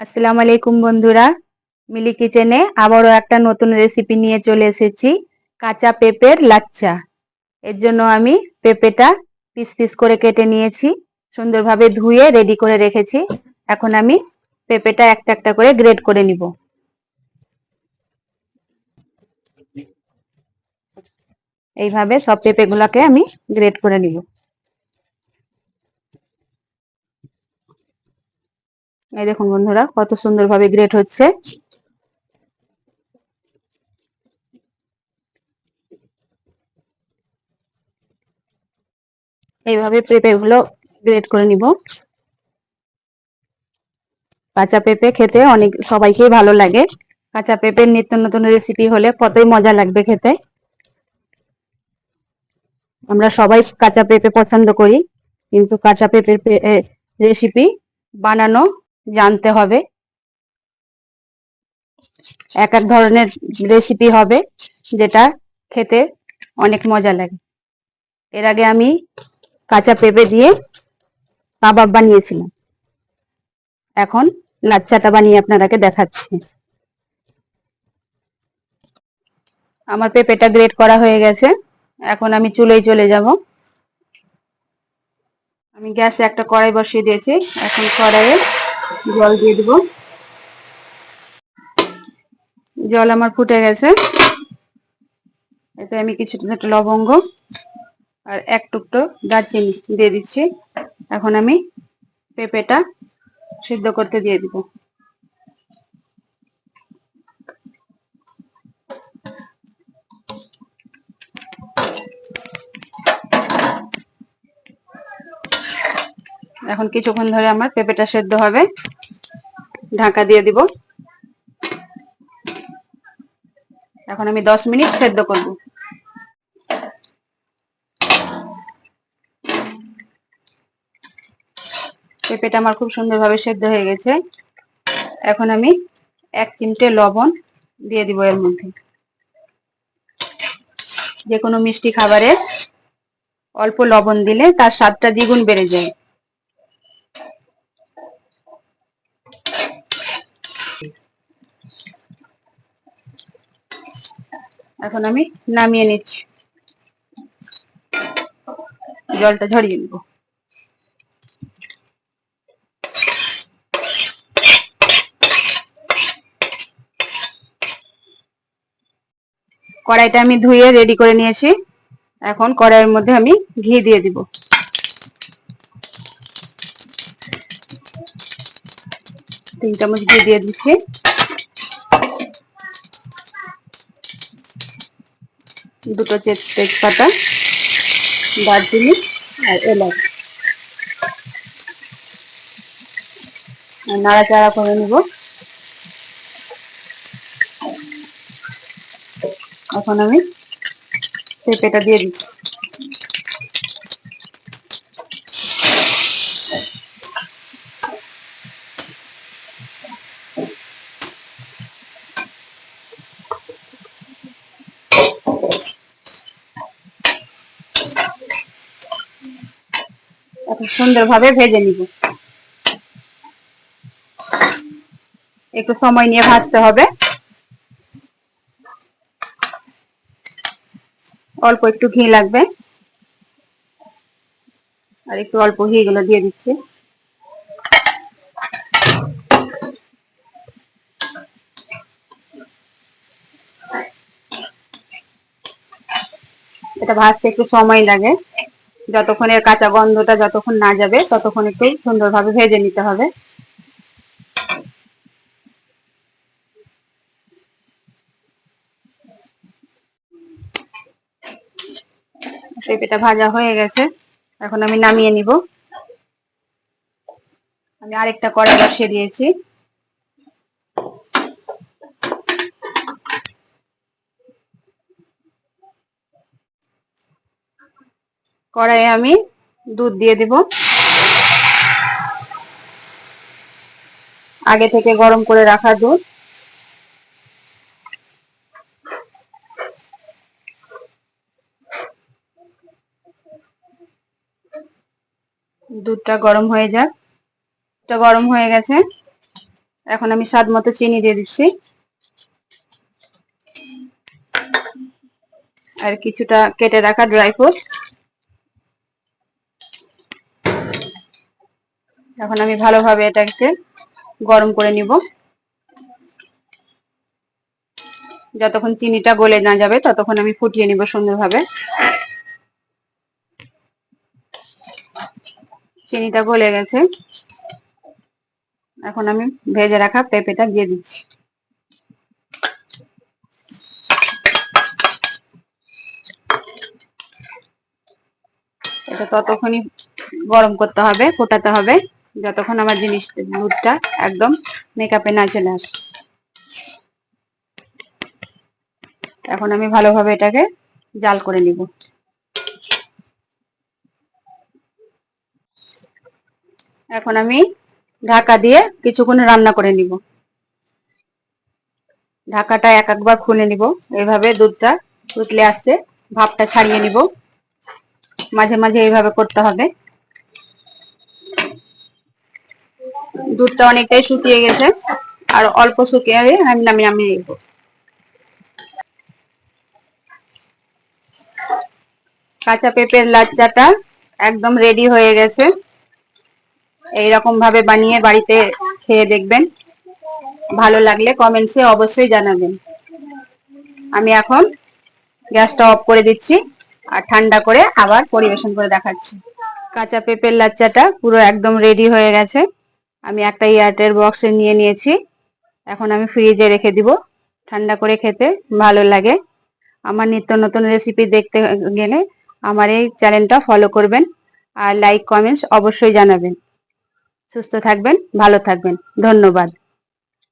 আসসালামু আলাইকুম বন্ধুরা, মিলি কিচেনে আবারও একটা নতুন রেসিপি নিয়ে চলে এসেছি। কাঁচা পেঁপের লাচ্চা। এর জন্য আমি পেঁপেটা পিস পিস করে কেটে নিয়েছি, সুন্দরভাবে ধুয়ে রেডি করে রেখেছি। এখন আমি পেঁপেটা একটা একটা করে গ্রেট করে নিব। এইভাবে সব পেঁপেগুলোকে আমি গ্রেট করে নিব। এই দেখুন বন্ধুরা, কত সুন্দরভাবে গ্রেট হচ্ছে। এইভাবে পেঁপেগুলো গ্রেট করে নিব। কাঁচা পেঁপে খেতে অনেক সবাইকেই ভালো লাগে। কাঁচা পেঁপের নিত্য নতুন রেসিপি হলে কতই মজা লাগবে খেতে। আমরা সবাই কাঁচা পেঁপে পছন্দ করি, কিন্তু কাঁচা পেঁপের রেসিপি বানানো জানতে হবে। এক এক ধরনের রেসিপি হবে, যেটা খেতে অনেক মজা লাগে। এর আগে আমি কাঁচা পেঁপে দিয়ে কাবাব বানিয়েছিলাম। এখন লাচ্চাটা বানিয়ে আপনাদেরকে দেখাচ্ছি। আমার পেঁপেটা গ্রেট করা হয়ে গেছে। এখন আমি চুলোয় চলে যাব। আমি গ্যাসে একটা কড়াই বসিয়ে দিয়েছি। এখন কড়াইয়ে জল দিয়ে দিব। জল আমার ফুটে গেছে। এতে আমি কিছু লবঙ্গ আর এক টুকরো দারচিনি দিয়ে দিচ্ছি। এখন আমি পেঁপেটা সিদ্ধ করতে দিয়ে দিব। এখন কিছুক্ষণ ধরে আমার পেঁপেটা সেদ্ধ হবে। ঢাকা দিয়ে দিব। এখন আমি 10 মিনিট সেদ্ধ করব। পেঁপেটা আমার খুব সুন্দরভাবে সেদ্ধ হয়ে গেছে। এখন আমি 1 চিমটে লবণ দিয়ে দিব এর মধ্যে। যে কোনো মিষ্টি খাবারে অল্প লবণ দিলে তার স্বাদটা দ্বিগুণ বেড়ে যায়। এখন আমি নামিয়ে নিচ্ছি। জলটা ঝরিয়ে নেব। কড়াইটা আমি ধুয়ে রেডি করে নিয়েছি। এখন কড়াইয়ের মধ্যে আমি ঘি দিয়ে দিব। 3 চামচ ঘি দিয়ে দিচ্ছি। দুটো তেজপাতা, দারচিনি আর এলাচ নাড়াচাড়া করে নেব। এখন আমি পেঁপেটা দিয়ে দিচ্ছি। এখন সুন্দরভাবে ভেজে নিব। একটু সময় নিয়ে ভাজতে হবে। অল্প একটু ঘি লাগবে, আর একটু অল্প ঘি গুলো দিয়ে দিচ্ছি। এটা ভাজতে একটু সময় লাগে। যতক্ষণ এর কাঁচা গন্ধটা যতক্ষণ না যাবে ততক্ষণ একটু সুন্দরভাবে ভেজে নিতে হবে। পেঁপেটা ভাজা হয়ে গেছে। এখন আমি নামিয়ে নিব। আমি আরেকটা কড়াই বসিয়ে দিয়েছি। কড়াইয়ে আমি দুধ দিয়ে দিব। আগে থেকে গরম করে রাখা দুধ। দুধটা গরম হয়ে যাক। এটা গরম হয়ে গেছে। এখন আমি স্বাদ মতো চিনি দিয়ে দিচ্ছি, আর কিছুটা কেটে রাখা ড্রাই ফ্রুট। এখন আমি ভালোভাবে এটাকে গরম করে নিব। যতক্ষণ চিনিটা গলে না যাবে ততক্ষণ আমি ফুটিয়ে নিব সুন্দরভাবে। চিনিটা গলে গেছে, এখন আমি ভেজে রাখা পেঁপেটা দিয়ে দিচ্ছি। এটা ততক্ষণই গরম করতে হবে, ফোটাতে হবে, যতক্ষণ আমার দুধটা একদম মেকআপে না চলে আসে। এখন আমি ভালোভাবে এটাকে জাল করে নিব। এখন আমি ঢাকা দিয়ে কিছুক্ষণ রান্না করে নিব। ঢাকাটা একবার খুলে নিব, এইভাবে দুধটা উতলে আসছে, ভাপটা ছাড়িয়ে নিব। মাঝে মাঝে এইভাবে করতে হবে। দুধটা অনেকটাই শুকিয়ে গেছে, আর অল্প শুকিয়ে আমি নামিয়ে নিব। কাঁচা পেঁপের লাচ্চাটা একদম রেডি হয়ে গেছে। এইরকম ভাবে বানিয়ে বাড়িতে খেয়ে দেখবেন, ভালো লাগলে কমেন্টসে অবশ্যই জানাবেন। আমি এখন গ্যাসটা অফ করে দিচ্ছি, আর ঠান্ডা করে আবার পরিবেশন করে দেখাচ্ছি। কাঁচা পেঁপের লাচ্চাটা পুরো একদম রেডি হয়ে গেছে। আমি একটা এয়ারটাইট বক্সে নিয়ে নিয়েছি। এখন আমি ফ্রিজে রেখে দিব, ঠান্ডা করে খেতে ভালো লাগে। আমার নিত্য নতুন রেসিপি দেখতে গেলে আমার এই চ্যানেলটা ফলো করবেন, আর লাইক কমেন্টস অবশ্যই জানাবেন। সুস্থ থাকবেন, ভালো থাকবেন, ধন্যবাদ।